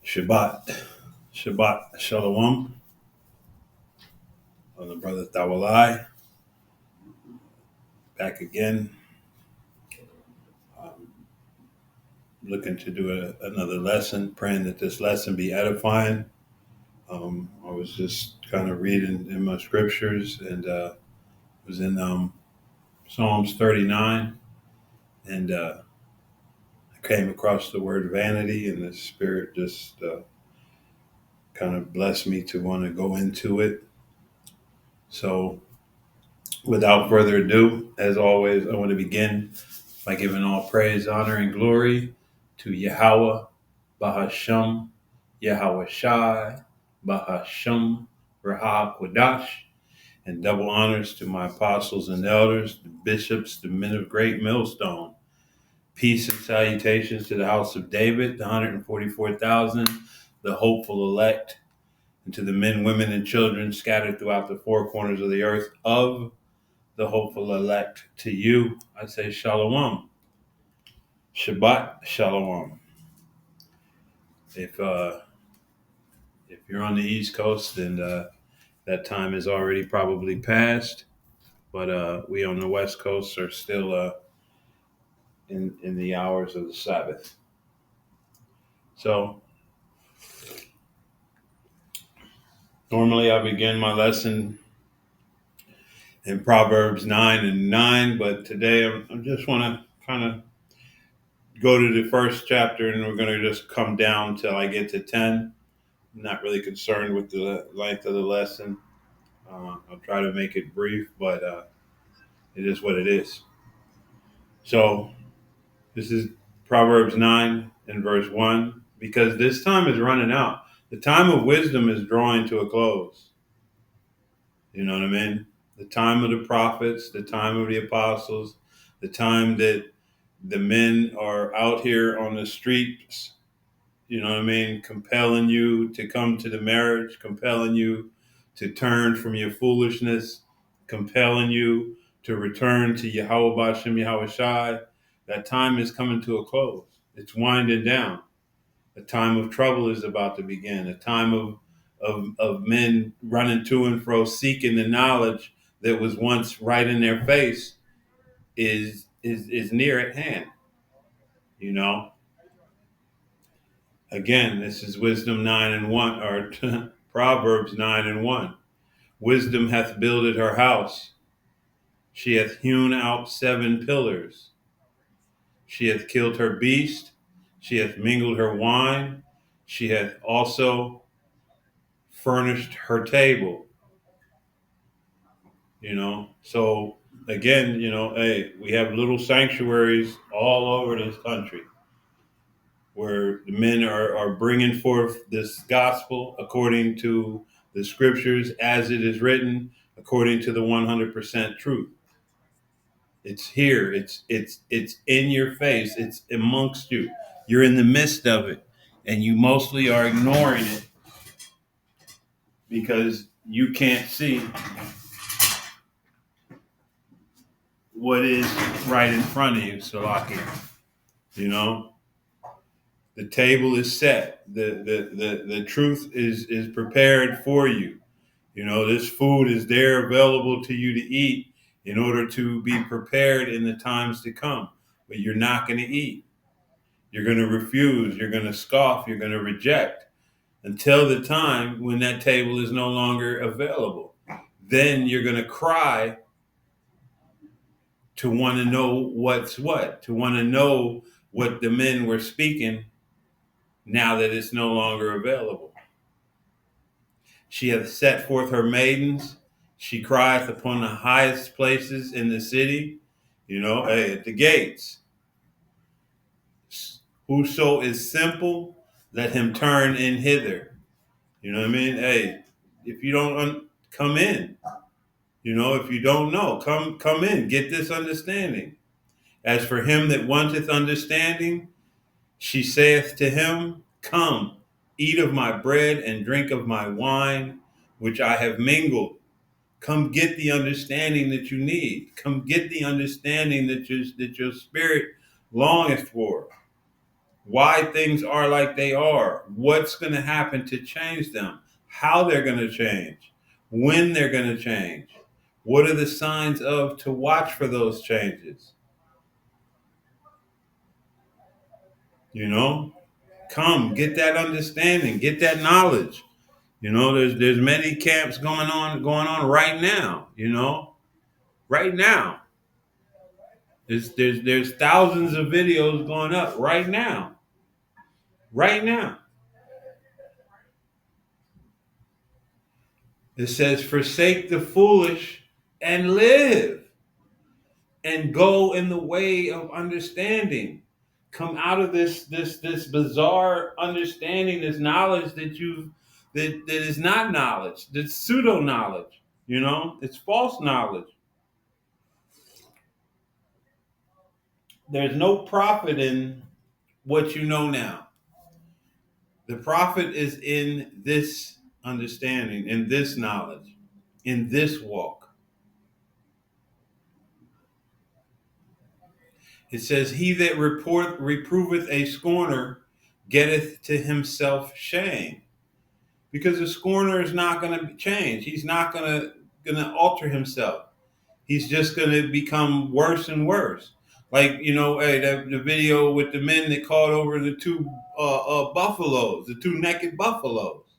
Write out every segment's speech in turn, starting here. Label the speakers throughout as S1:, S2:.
S1: Shabbat Shalom, on the brother Tawalai, back again. Um, Looking to do another lesson, praying that this lesson be edifying. I was just kind of reading in my scriptures and was in Psalms 39, and I came across the word vanity, and the Spirit just kind of blessed me to want to go into it. So, without further ado, as always, I want to begin by giving all praise, honor, and glory to Yahweh, Bahasham, Yahweh Shai, Bahasham, Raha Kodash, and double honors to my apostles and elders, the bishops, the men of great millstone. Peace and salutations to the house of David, the 144,000, the hopeful elect, and to the men, women, and children scattered throughout the four corners of the earth of the hopeful elect. To you, I say Shalom. Shabbat Shalom. If you're on the East Coast, then that time is already probably passed. But we on the West Coast are still in the hours of the Sabbath. So normally I begin my lesson in Proverbs 9:9, but today I just want to kind of go to the first chapter, and we're going to just come down till I get to 10. I'm not really concerned with the length of the lesson. I'll try to make it brief, but it is what it is. So this is Proverbs 9 and verse 1, because this time is running out. The time of wisdom is drawing to a close. You know what I mean? The time of the prophets, the time of the apostles, the time that the men are out here on the streets, you know what I mean, compelling you to come to the marriage, compelling you to turn from your foolishness, compelling you to return to Yahweh Bashem Yahweh Shai. That time is coming to a close. It's winding down. A time of trouble is about to begin. A time of men running to and fro, seeking the knowledge that was once right in their face is near at hand. You know, again, this is Wisdom 9 and 1, or Proverbs 9 and 1. Wisdom hath builded her house. She hath hewn out 7 pillars. She hath killed her beast. She hath mingled her wine. She hath also furnished her table. You know, so again, you know, hey, we have little sanctuaries all over this country where the men are bringing forth this gospel according to the scriptures as it is written, according to the 100% truth. It's here. It's in your face. It's amongst you. You're in the midst of it, and you mostly are ignoring it because you can't see what is right in front of you, Salakia. You know, the table is set. The truth is prepared for you. You know, this food is there available to you to eat in order to be prepared in the times to come. But you're not going to eat. You're going to refuse. You're going to scoff. You're going to reject until the time when that table is no longer available. Then you're going to cry to want to know what's what, to want to know what the men were speaking now that it's no longer available. She hath set forth her maidens. She crieth upon the highest places in the city, you know, hey, at the gates. Whoso is simple, let him turn in hither. You know what I mean? Hey, if you don't come in, you know, if you don't know, come in, get this understanding. As for him that wanteth understanding, she saith to him, come, eat of my bread and drink of my wine, which I have mingled. Come get the understanding that you need. Come get the understanding that your spirit longeth for. why things are like they are, what's going to happen to change them, how they're going to change, when they're going to change, what are the signs of to watch for those changes. You know, come get that understanding, get that knowledge. You know, there's many camps going on right now. You know, right now there's thousands of videos going up right now, right now. It says, forsake the foolish and live and go in the way of understanding. Come out of this bizarre understanding, this knowledge that is not knowledge, that's pseudo knowledge. You know, it's false knowledge. There's no profit in what you know now. The profit is in this understanding, in this knowledge, in this walk. It says, he that reproveth a scorner getteth to himself shame. Because the scorner is not going to change. He's not going to alter himself. He's just going to become worse and worse. Like, you know, hey, the video with the men that caught over the two buffaloes, the two naked buffaloes.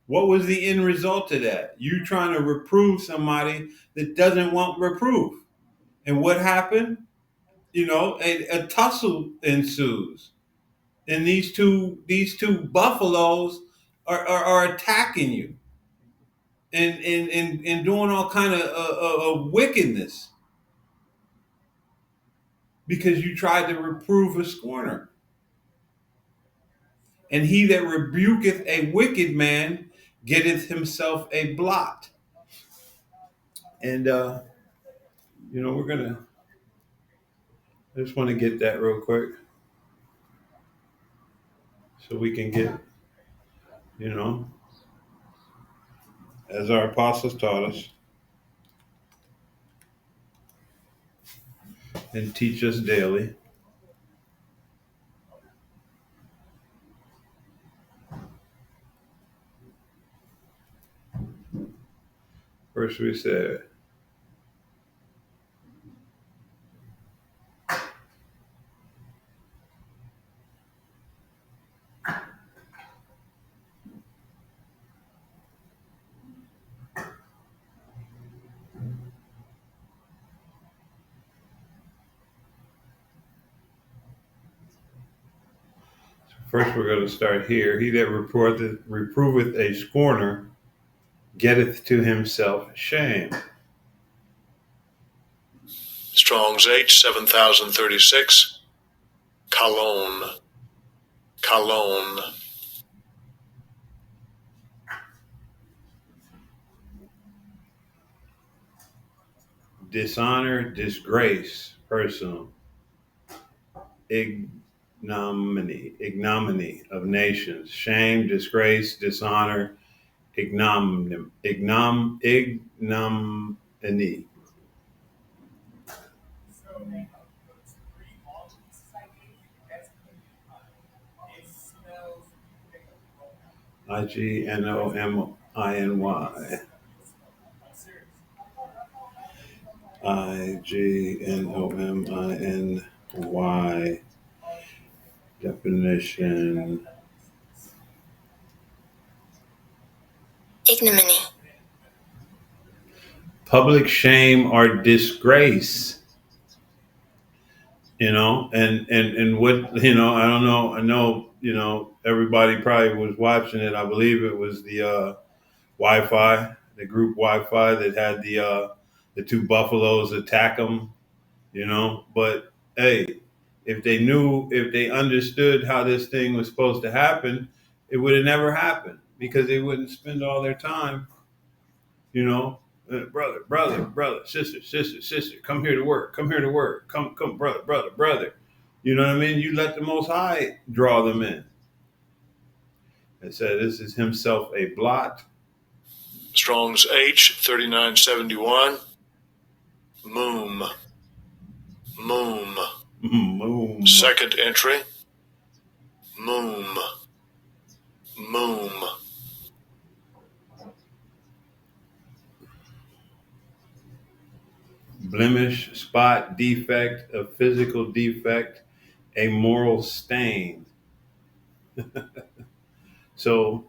S1: What was the end result of that? You trying to reprove somebody that doesn't want reproof. And what happened? You know, a tussle ensues. And these two buffaloes are attacking you and doing all kind of wickedness because you tried to reprove a scorner. And he that rebuketh a wicked man getteth himself a blot. And you know, I just want to get that real quick so we can get, you know, as our apostles taught us and teach us daily. First we said, first we're going to start here. He that reproveth a scorner getteth to himself shame.
S2: Strong's H 7036. Cologne.
S1: Dishonor, disgrace, personal. Ignominy of nations. Shame, disgrace, dishonor, ignominy. Ignominy. Ignominy. Definition.
S3: Ignominy.
S1: Public shame or disgrace. You know, and what, you know, I don't know. I know, you know, everybody probably was watching it. I believe it was the Wi-Fi, the group Wi-Fi that had the two buffaloes attack them. You know, but hey, if they understood how this thing was supposed to happen, it would have never happened because they wouldn't spend all their time, you know, brother, sister, come here to work, come, brother. You know what I mean? You let the Most High draw them in. It said, this is himself a blot.
S2: Strong's H 3971. Moom.
S1: Moom.
S2: Second entry. moom, moom,
S1: blemish, spot, defect, a physical defect, a moral stain. So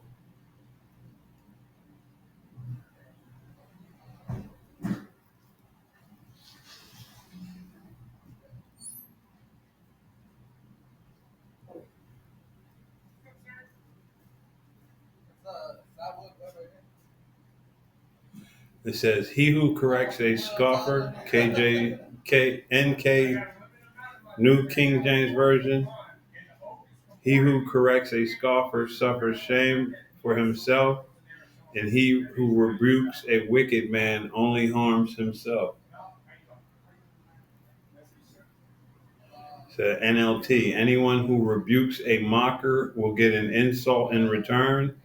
S1: it says, "He who corrects a scoffer," KJNK, New King James Version. He who corrects a scoffer suffers shame for himself, and he who rebukes a wicked man only harms himself. So NLT, anyone who rebukes a mocker will get an insult in return.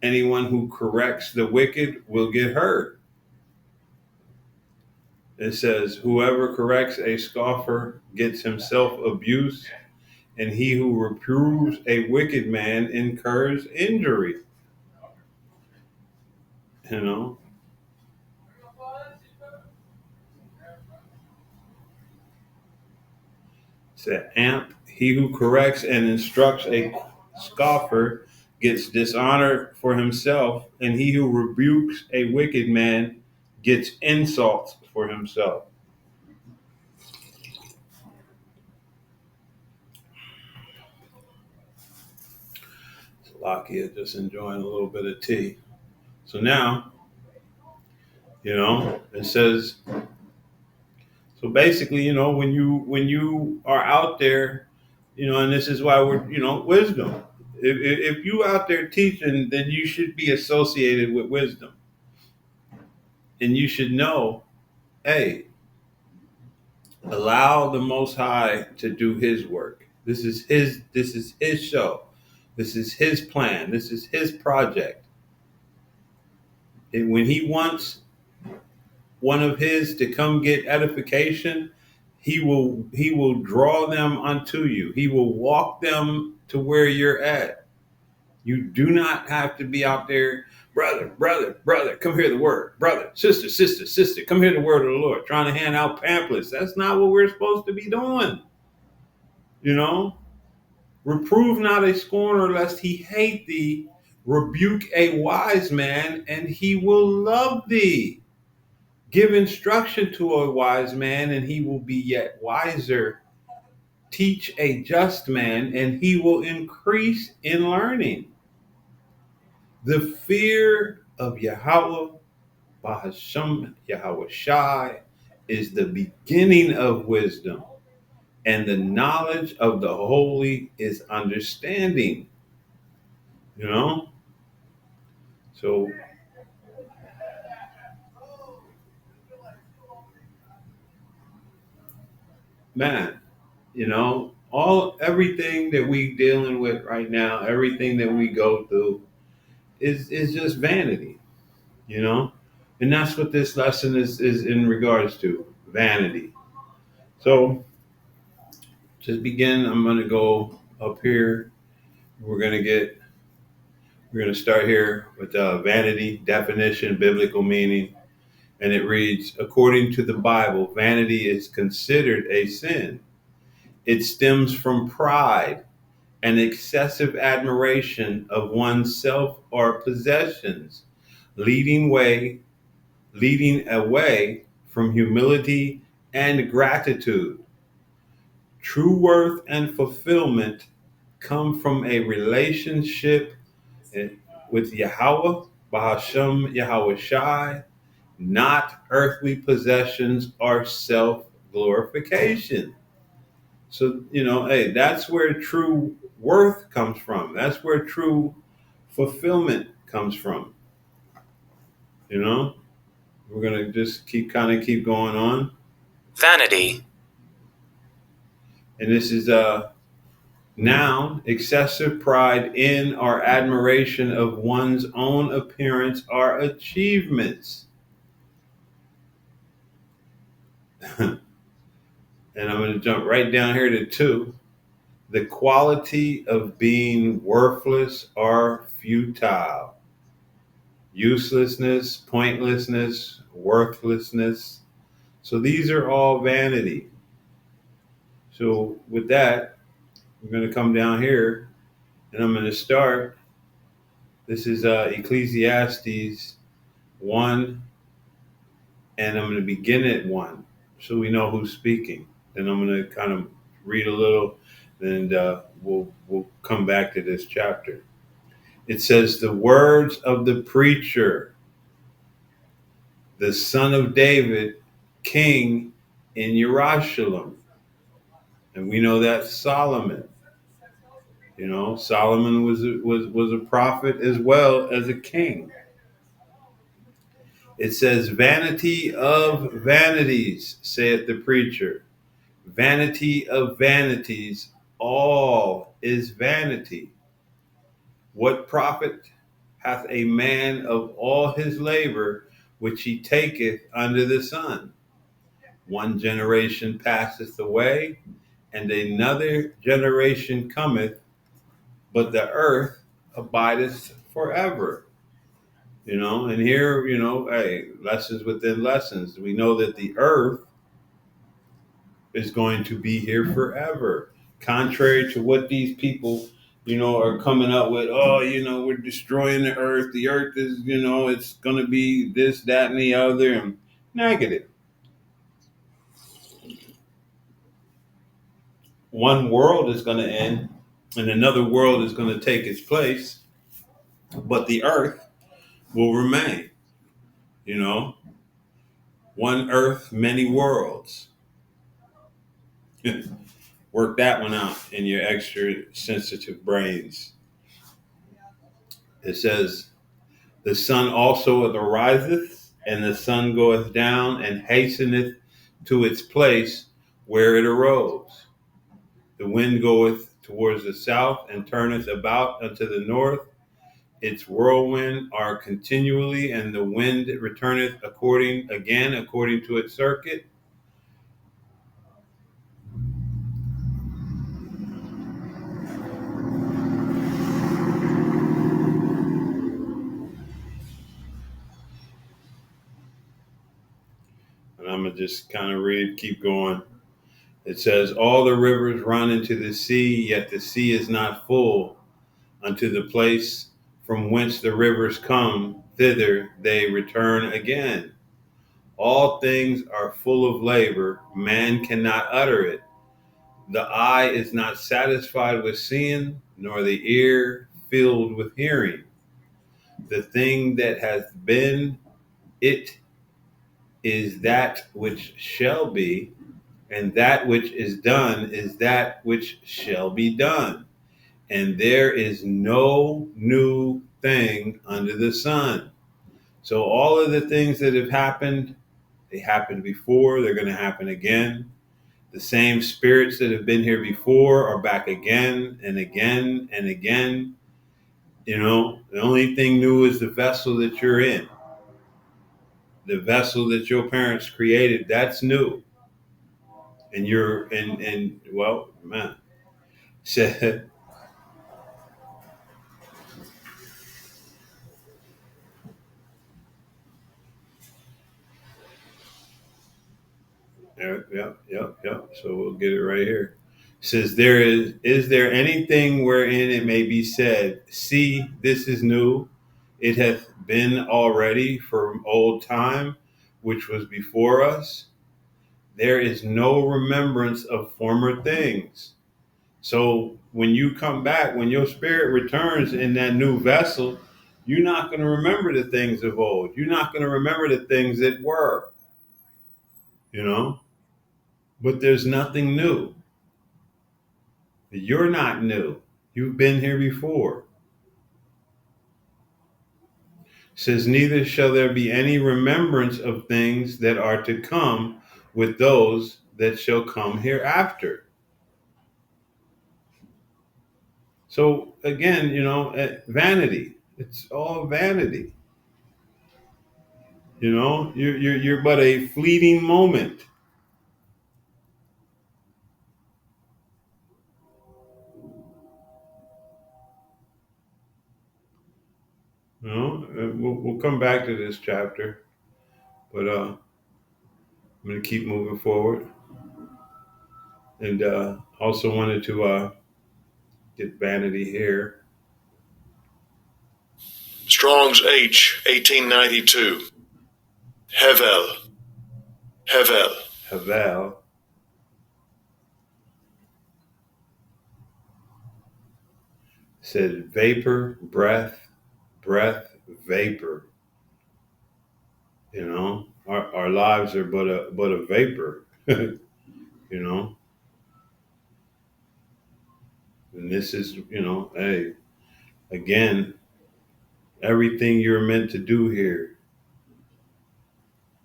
S1: Anyone who corrects the wicked will get hurt. It says, whoever corrects a scoffer gets himself abuse, and he who reproves a wicked man incurs injury. You know, it's an amp. He who corrects and instructs a scoffer gets dishonor for himself, and he who rebukes a wicked man gets insults for himself. Lakia just enjoying a little bit of tea. So now, it says, so basically, when you are out there, and this is why we're, wisdom. If you out there teaching, then you should be associated with wisdom, and you should know, hey, allow the Most High to do His work. This is His show. This is His plan. This is His project. And when He wants one of His to come get edification, He will draw them unto you. He will walk them to where you're at. You do not have to be out there, brother, brother, brother, come hear the word. Brother, sister, sister, sister, come hear the word of the Lord. Trying to hand out pamphlets. That's not what we're supposed to be doing. Reprove not a scorner lest he hate thee. Rebuke a wise man and he will love thee. Give instruction to a wise man and he will be yet wiser. Teach a just man and he will increase in learning. The fear of Yahweh, Bahasham Yahweh Shai, is the beginning of wisdom, and the knowledge of the holy is understanding. So, man, everything that we dealing with right now, everything that we go through is just vanity, you know? And that's what this lesson is in regards to, vanity. So to begin, I'm going to go up here. We're going to start here with vanity definition, biblical meaning. And it reads, according to the Bible, vanity is considered a sin. It stems from pride and excessive admiration of oneself or possessions, leading away from humility and gratitude. True worth and fulfillment come from a relationship with Yahweh, Bahasham Yahweh Shai, not earthly possessions or self glorification. So, hey, that's where true worth comes from. That's where true fulfillment comes from. We're going to just keep going on.
S3: Vanity.
S1: And this is a noun, excessive pride in or admiration of one's own appearance or achievements. And I'm going to jump right down here to 2. the quality of being worthless or futile. Uselessness, pointlessness, worthlessness. So these are all vanity. So with that, we're going to come down here and I'm going to start. This is Ecclesiastes 1, and I'm going to begin at 1 so we know who's speaking. Then I'm going to kind of read a little, and we'll come back to this chapter. It says, "The words of the preacher, the son of David, king in Jerusalem." And we know that's Solomon. You know, Solomon was a prophet as well as a king. It says, "Vanity of vanities, saith the preacher. Vanity of vanities, all is vanity. What profit hath a man of all his labor which he taketh under the sun? One generation passeth away, and another generation cometh, but the earth abideth forever." You know, and here, hey, lessons within lessons. We know that the earth is going to be here forever. Contrary to what these people, are coming up with, oh, we're destroying the earth. The earth is, it's going to be this, that, and the other, and negative. One world is going to end and another world is going to take its place, but the earth will remain, you know, one earth, many worlds. Work that one out in your extra sensitive brains. It says, "The sun also ariseth, and the sun goeth down, and hasteneth to its place where it arose. The wind goeth towards the south, and turneth about unto the north. Its whirlwind are continually, and the wind returneth according to its circuit." And I'm gonna just kind of keep going. It says, "All the rivers run into the sea, yet the sea is not full. Unto the place from whence the rivers come, thither they return again. All things are full of labor, man cannot utter it. The eye is not satisfied with seeing, nor the ear filled with hearing. The thing that has been, it is that which shall be, and that which is done is that which shall be done. And there is no new thing under the sun." So all of the things that have happened, they happened before, they're going to happen again. The same spirits that have been here before are back again and again and again. The only thing new is the vessel that you're in. The vessel that your parents created, that's new. And well, man, said, yep. So we'll get it right here. Says, "Is there anything wherein it may be said, see, this is new? It hath been already from old time, which was before us. There is no remembrance of former things." So when you come back, when your spirit returns in that new vessel, you're not going to remember the things of old. You're not going to remember the things that were, you know, but there's nothing new. You're not new. You've been here before. Says, "Neither shall there be any remembrance of things that are to come with those that shall come hereafter." So again, vanity. It's all vanity. You're but a fleeting moment. we'll come back to this chapter, but I'm going to keep moving forward. And also wanted to get Vanity here.
S2: Strong's H, 1892. Hevel. Hevel.
S1: Havel said vapor, breath, breath, vapor. You know, our lives are but a vapor. You know, and this is, you know, hey, again, everything you're meant to do here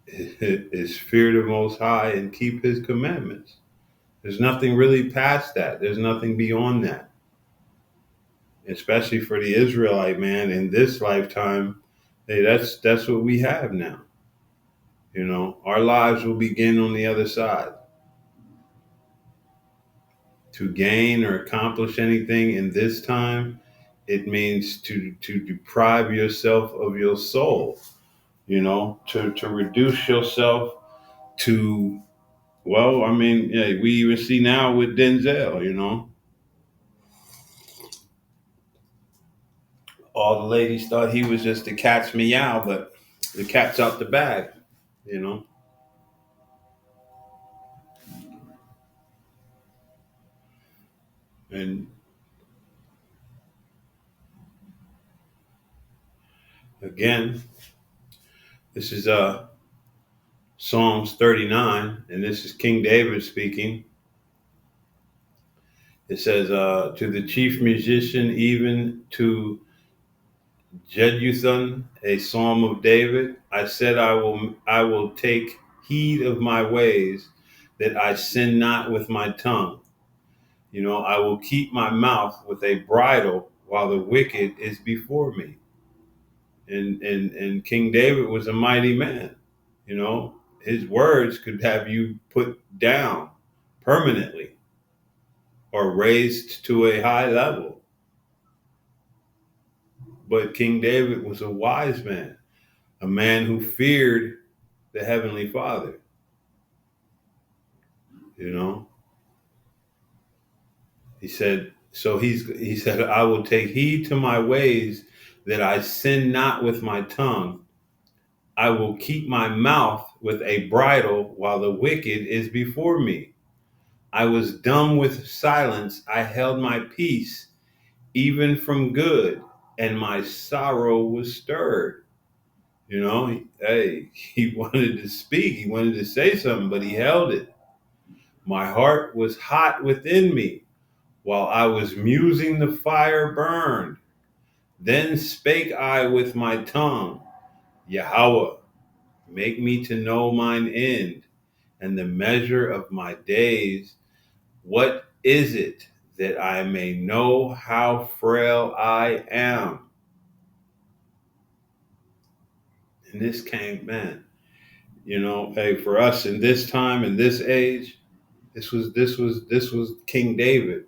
S1: is fear the Most High and keep His commandments. There's nothing really past that. There's nothing beyond that. Especially for the Israelite man in this lifetime, hey, that's what we have now. You know, our lives will begin on the other side. To gain or accomplish anything in this time, it means to deprive yourself of your soul. You know, to reduce yourself to, well, I mean, yeah, we even see now with Denzel. You know, all the ladies thought he was just the cat's meow, but the cat's out the bag. You know, and again, this is Psalms 39, and this is King David speaking. It says, to the chief musician, even to Jeduthun, a psalm of David, I said, I will take heed of my ways, that I sin not with my tongue. You know, I will keep my mouth with a bridle while the wicked is before me. And King David was a mighty man. You know, his words could have you put down permanently or raised to a high level. But King David was a wise man, a man who feared the Heavenly Father. You know, he said, I will take heed to my ways, that I sin not with my tongue. I will keep my mouth with a bridle while the wicked is before me. I was dumb with silence. I held my peace, even from good, and my sorrow was stirred. You know, he wanted to speak, he wanted to say something, but he held it. My heart was hot within me. While I was musing, the fire burned. Then spake I with my tongue, Yahweh, make me to know mine end and the measure of my days. What is it, that I may know how frail I am? And this came, man, you know, hey, for us in this time, in this age, this was King David.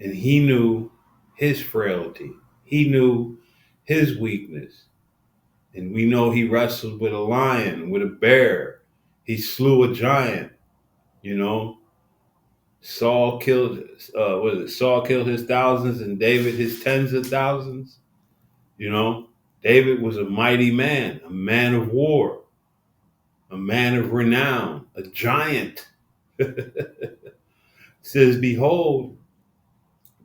S1: And he knew his frailty. He knew his weakness. And we know he wrestled with a lion, with a bear. He slew a giant, you know. Saul killed Saul killed his thousands and David his tens of thousands. You know, David was a mighty man, a man of war, a man of renown, a giant. Says, behold,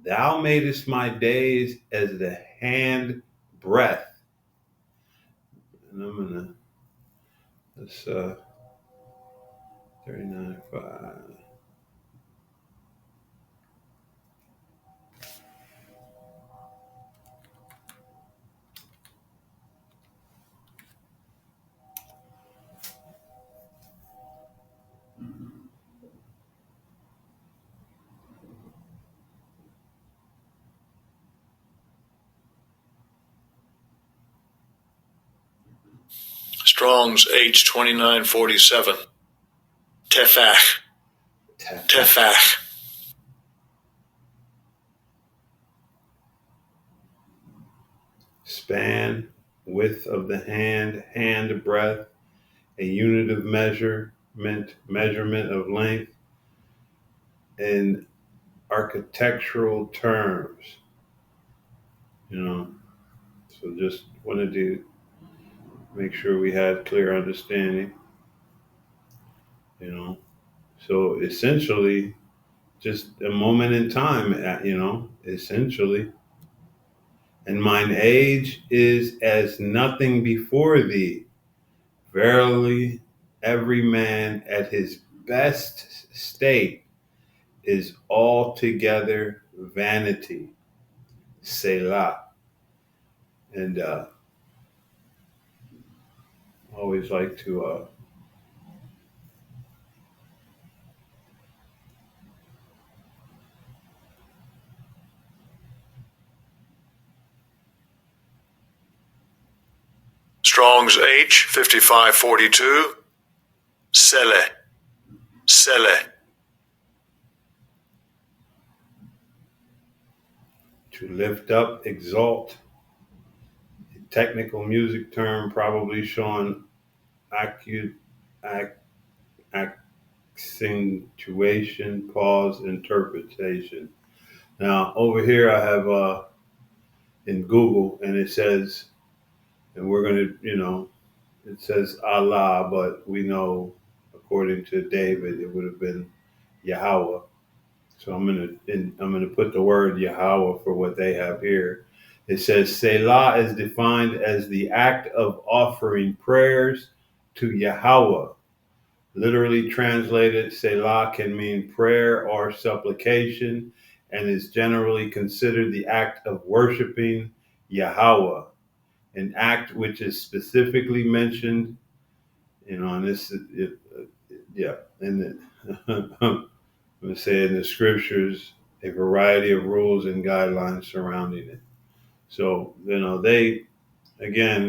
S1: thou madest my days as the hand breath. And I'm gonna, let's 39:5.
S2: Strong's H, 2947. Tefach. Tefach.
S1: span, width of the hand breadth, a unit of measurement of length in architectural terms. You know, so just wanted to make sure we had clear understanding. You know, so essentially, just a moment in time. Essentially, and mine age is as nothing before thee. Verily, every man at his best state is altogether vanity. Selah. And always like to
S2: Strong's H 5542. Sele. Sele.
S1: lift up, exalt. A technical music term probably showing acu- ac- accentuation, pause, interpretation. Now over here I have in Google, and it says, and we're gonna, it says Allah, but we know according to David it would have been Yahweh. So I'm gonna put the word Yahweh for what they have here. It says Selah is defined as the act of offering prayers to Yahweh. Literally translated, Selah can mean prayer or supplication, and is generally considered the act of worshiping Yahweh, an act which is specifically mentioned, and yeah, and I'm going to say in the scriptures, a variety of rules and guidelines surrounding it. So,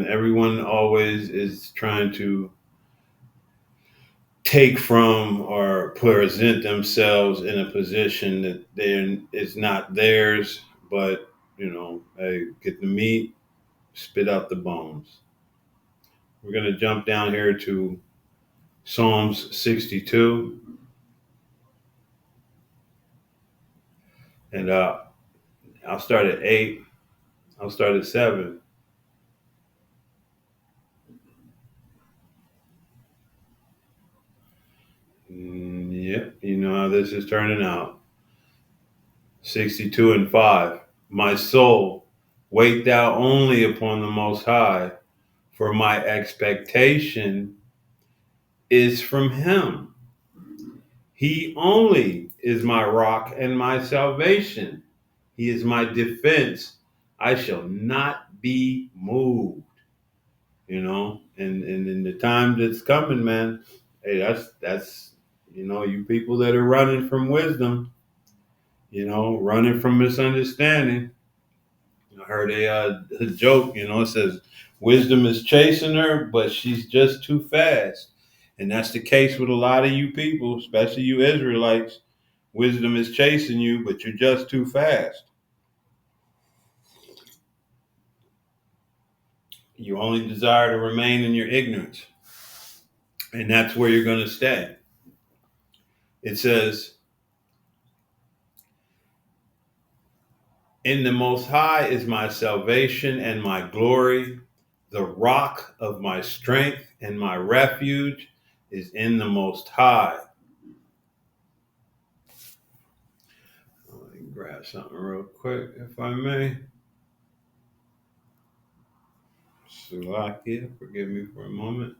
S1: everyone always is trying to take from or present themselves in a position that is not theirs, but, hey, get the meat, spit out the bones. We're going to jump down here to Psalms 62, and I'll start at 8. I'll start at 7. Yep, you know how this is turning out. 62 and 5. My soul, wait thou only upon the Most High, for my expectation is from him. He only is my rock and my salvation. He is my defense. I shall not be moved. And in the time that's coming, man, hey, that's you people that are running from wisdom, running from misunderstanding. I heard a joke, it says wisdom is chasing her, but she's just too fast. And that's the case with a lot of you people, especially you Israelites. Wisdom is chasing you, but you're just too fast. You only desire to remain in your ignorance. And that's where you're going to stay. It says, in the Most High is my salvation and my glory. The rock of my strength and my refuge is in the Most High. Let me grab something real quick, if I may. Salakia, forgive me for a moment.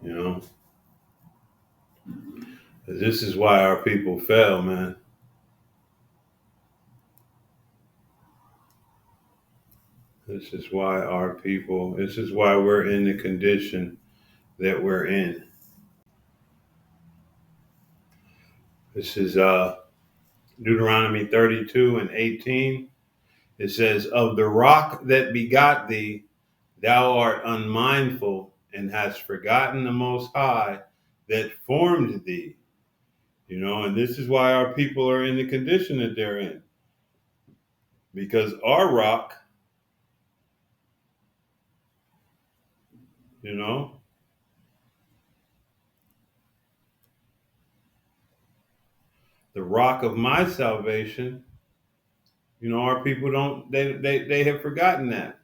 S1: You know, this is why our people fell, man. This is why this is why we're in the condition that we're in. This is Deuteronomy 32 and 18. It says, of the rock that begot thee, thou art unmindful and hast forgotten the Most High that formed thee. And this is why our people are in the condition that they're in. Because our rock, you know, the rock of my salvation, our people don't, they have forgotten that.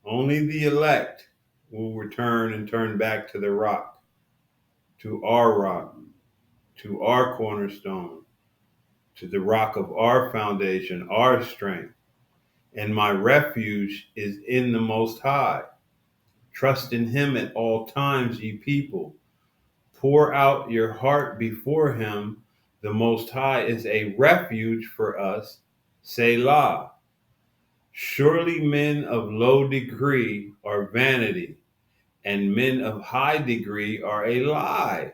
S1: Only the elect will return and turn back to the rock, rock, to our cornerstone, to the rock of our foundation, our strength. And my refuge is in the Most High. Trust in him at all times, ye people. Pour out your heart before him. The Most High is a refuge for us. Selah. Surely men of low degree are vanity, and men of high degree are a lie.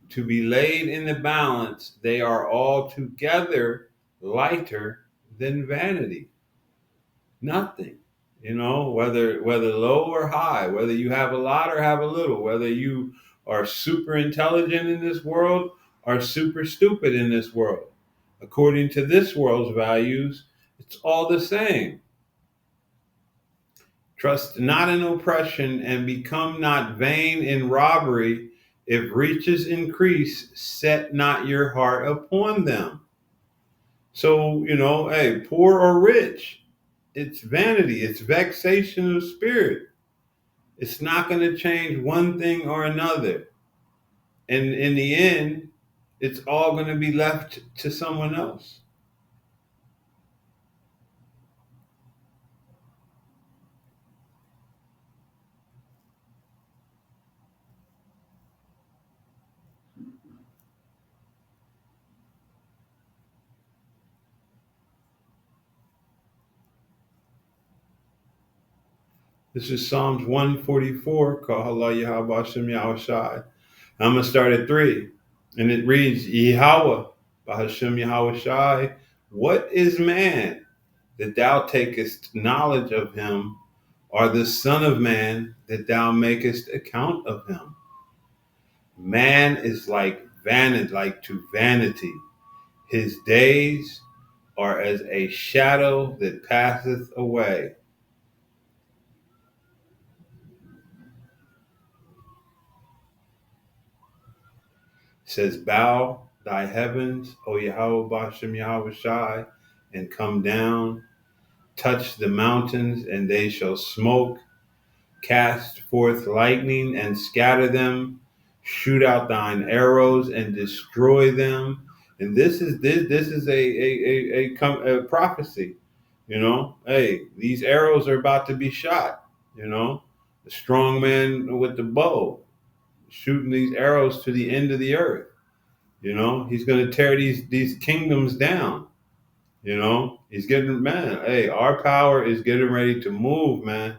S1: To be laid in the balance, they are altogether lighter than vanity. Nothing. Whether low or high, whether you have a lot or have a little, whether you are super intelligent in this world or super stupid in this world. According to this world's values, it's all the same. Trust not in oppression and become not vain in robbery. If riches increase, set not your heart upon them. So, hey, poor or rich, it's vanity, it's vexation of spirit. It's not going to change one thing or another. And in the end, it's all going to be left to someone else. This is Psalms 144, Kahala Yahweh Hashem Yahushai. I'm going to start at 3. And it reads, Yahweh, Bahashem Yahweh Shai, what is man that thou takest knowledge of him, or the Son of Man that thou makest account of him? Man is like to vanity. His days are as a shadow that passeth away. Says, bow thy heavens, O Yahweh Bashem Yahweh Shai, and come down, touch the mountains, and they shall smoke, cast forth lightning and scatter them, shoot out thine arrows and destroy them. And this is a prophecy. Hey, these arrows are about to be shot. The strong man with the bow shooting these arrows to the end of the earth. He's going to tear these kingdoms down. He's getting, man. Hey, our power is getting ready to move, man.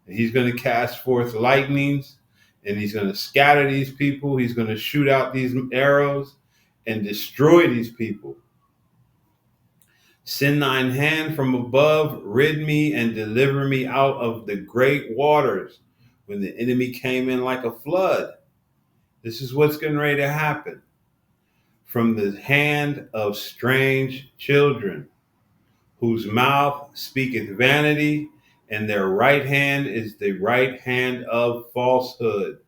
S1: And he's going to cast forth lightnings, and he's going to scatter these people. He's going to shoot out these arrows and destroy these people. Send thine hand from above, rid me and deliver me out of the great waters. When the enemy came in like a flood, this is what's getting ready to happen. From the hand of strange children, whose mouth speaketh vanity, and their right hand is the right hand of falsehood.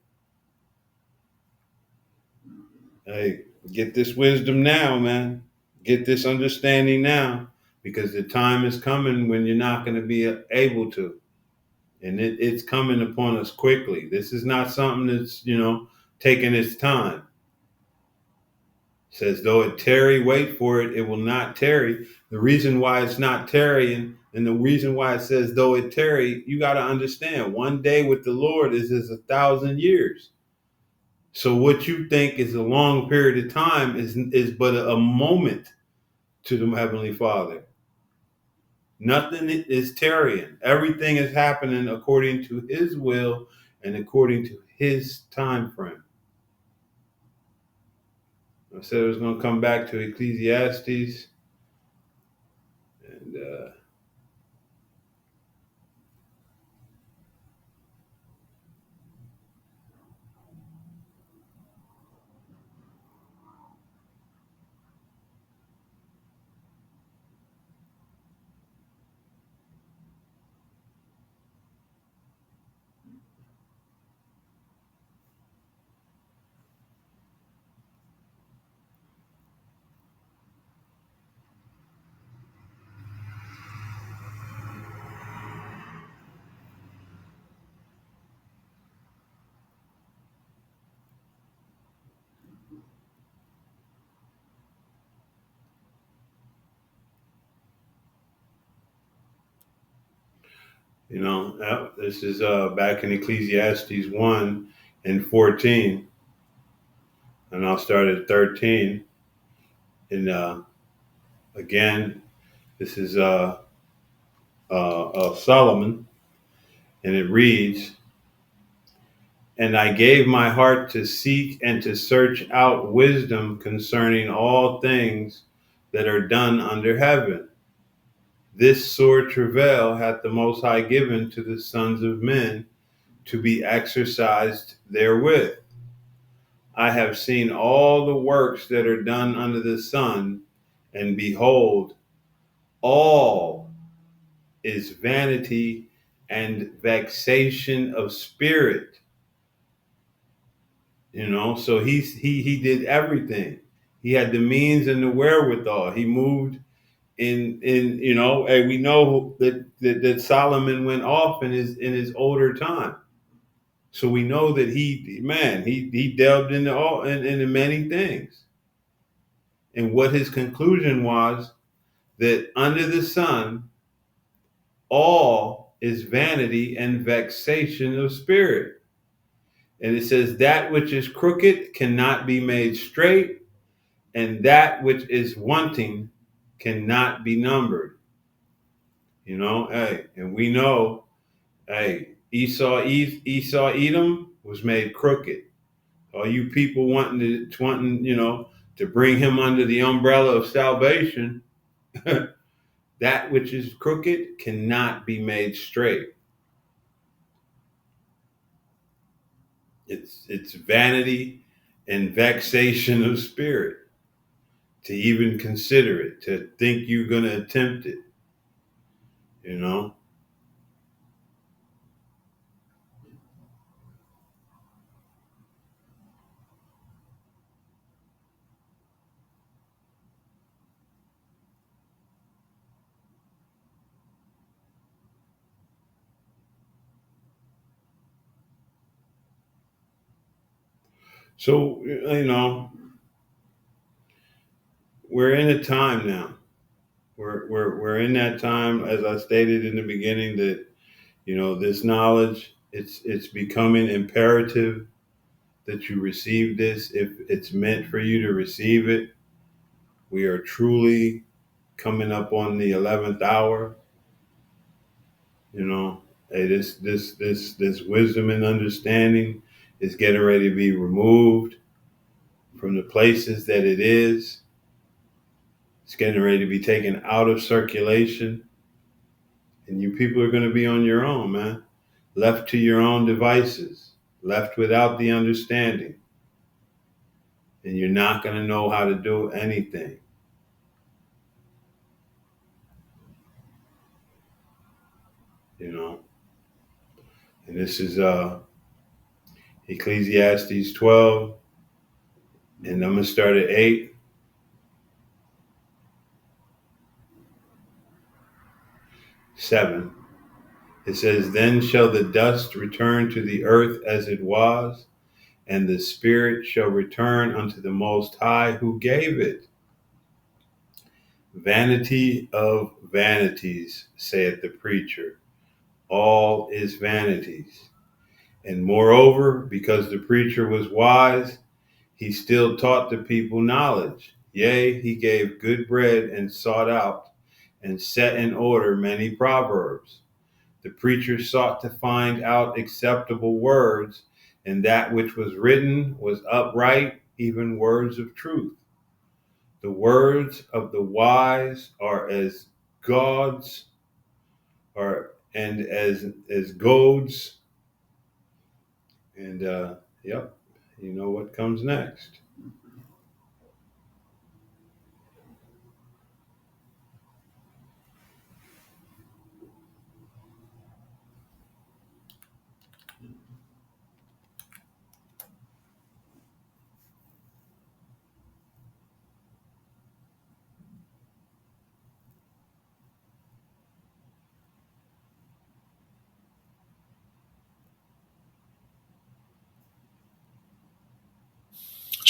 S1: Hey, get this wisdom now, man. Get this understanding now, because the time is coming when you're not going to be able to. And it's coming upon us quickly. This is not something that's, taking its time. It says, though it tarry, wait for it, it will not tarry. The reason why it's not tarrying, and the reason why it says, though it tarry, you got to understand, one day with the Lord is as 1,000 years. So what you think is a long period of time is but a moment to the Heavenly Father. Nothing is tarrying. Everything is happening according to his will and according to his time frame. I said I was going to come back to Ecclesiastes. And This is back in Ecclesiastes 1 and 14, and I'll start at 13. And again, this is Solomon, and it reads, "And I gave my heart to seek and to search out wisdom concerning all things that are done under heaven. This sore travail hath the Most High given to the sons of men to be exercised therewith. I have seen all the works that are done under the sun, and behold, all is vanity and vexation of spirit." So he did everything. He had the means and the wherewithal. He moved and we know that Solomon went off in his older time. So we know that he delved into many things. And what his conclusion was, that under the sun all is vanity and vexation of spirit. And it says that which is crooked cannot be made straight, and that which is wanting cannot be numbered. And we know, Esau Edom was made crooked. All you people wanting to bring him under the umbrella of salvation, that which is crooked cannot be made straight. It's vanity and vexation of spirit to even consider it, to think you're going to attempt it. You know. So we're in a time now. We're in that time, as I stated in the beginning, that this knowledge, it's becoming imperative that you receive this if it's meant for you to receive it. We are truly coming up on the 11th hour. Hey, this wisdom and understanding is getting ready to be removed from the places that it is. It's getting ready to be taken out of circulation, and you people are going to be on your own, man. Left to your own devices, left without the understanding, and you're not going to know how to do anything. You know, and this is Ecclesiastes 12, and I'm gonna start at 8. Seven. It says, "Then shall the dust return to the earth as it was, and the spirit shall return unto the Most High who gave it. Vanity of vanities, saith the preacher. All is vanities. And moreover, because the preacher was wise, he still taught the people knowledge. Yea, he gave good bread and sought out and set in order many proverbs. The preacher sought to find out acceptable words, and that which was written was upright, even words of truth. The words of the wise are as gods, and as goads." And yep, you know what comes next.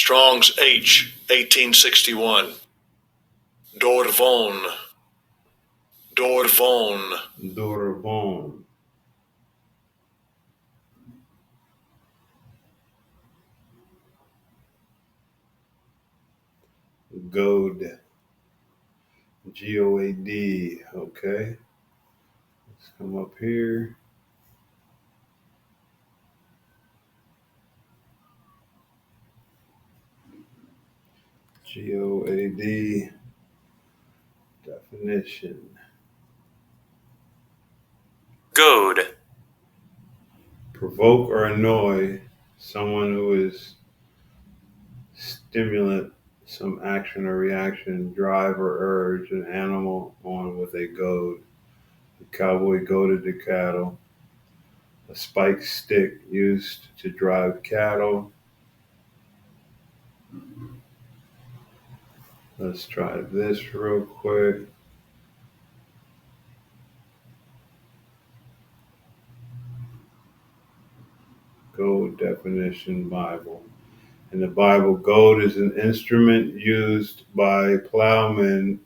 S2: Strong's H, 1861. Dorvon. Dorvon.
S1: Dorvon. Goad. Goad. Okay. Let's come up here. Goad. Definition.
S2: Goad.
S1: Provoke or annoy someone who is stimulant, some action or reaction, drive or urge an animal on with a goad. The cowboy goaded the cattle. A spiked stick used to drive cattle. Let's try this real quick. Goad definition Bible. In the Bible, goad is an instrument used by plowmen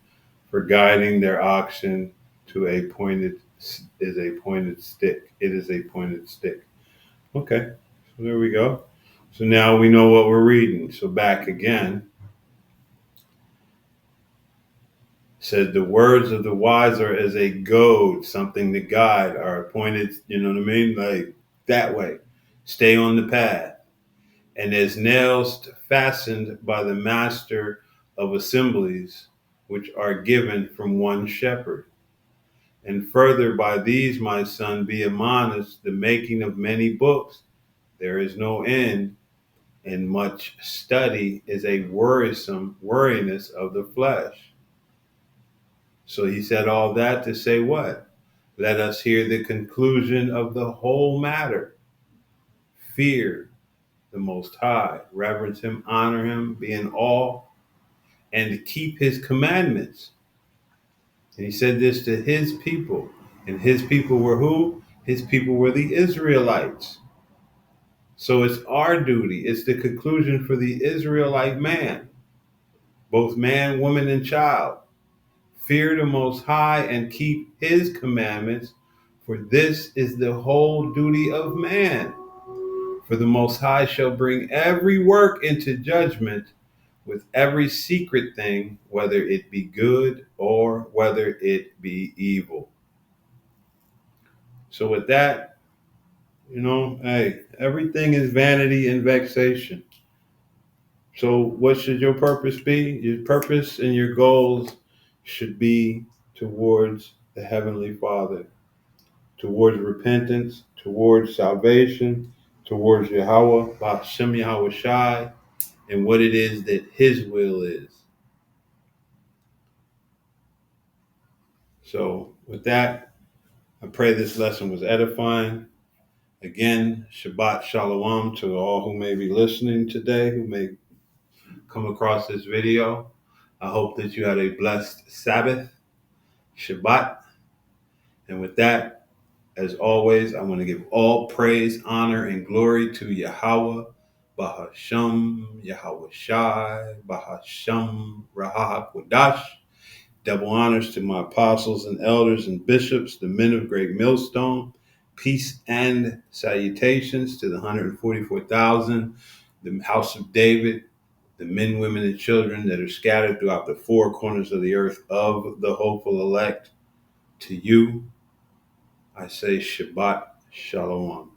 S1: for guiding their oxen to a pointed is a pointed stick. It is a pointed stick. Okay, so there we go. So now we know what we're reading. So back again. Said the words of the wise are as a goad, something to guide, are pointed, you know what I mean? Like that way. Stay on the path. And as nails fastened by the master of assemblies, which are given from one shepherd. And further by these, my son, be admonished, the making of many books. There is no end, and much study is a worrisome weariness of the flesh. So he said all that to say what? Let us hear the conclusion of the whole matter. Fear the Most High, reverence Him, honor Him, be in awe, and keep His commandments. And he said this to His people. And His people were who? His people were the Israelites. So it's our duty. It's the conclusion for the Israelite man, both man, woman, and child. Fear the Most High and keep His commandments, for this is the whole duty of man. For the Most High shall bring every work into judgment with every secret thing, whether it be good or whether it be evil. So with that, hey, everything is vanity and vexation. So what should your purpose be? Your purpose and your goals should be towards the Heavenly Father, towards repentance, towards salvation, towards Yahweh, Hashem Yahweh Shai, and what it is that His will is. So with that, I pray this lesson was edifying. Again, Shabbat Shalom to all who may be listening today, who may come across this video. I hope that you had a blessed Sabbath, Shabbat. And with that, as always, I want to give all praise, honor, and glory to Yahweh, Bahasham, Yahweh Shai, Bahasham, Rahakwadash. Double honors to my apostles and elders and bishops, the men of Great Millstone. Peace and salutations to the 144,000, the house of David, the men, women, and children that are scattered throughout the four corners of the earth of the hopeful elect. To you, I say Shabbat Shalom.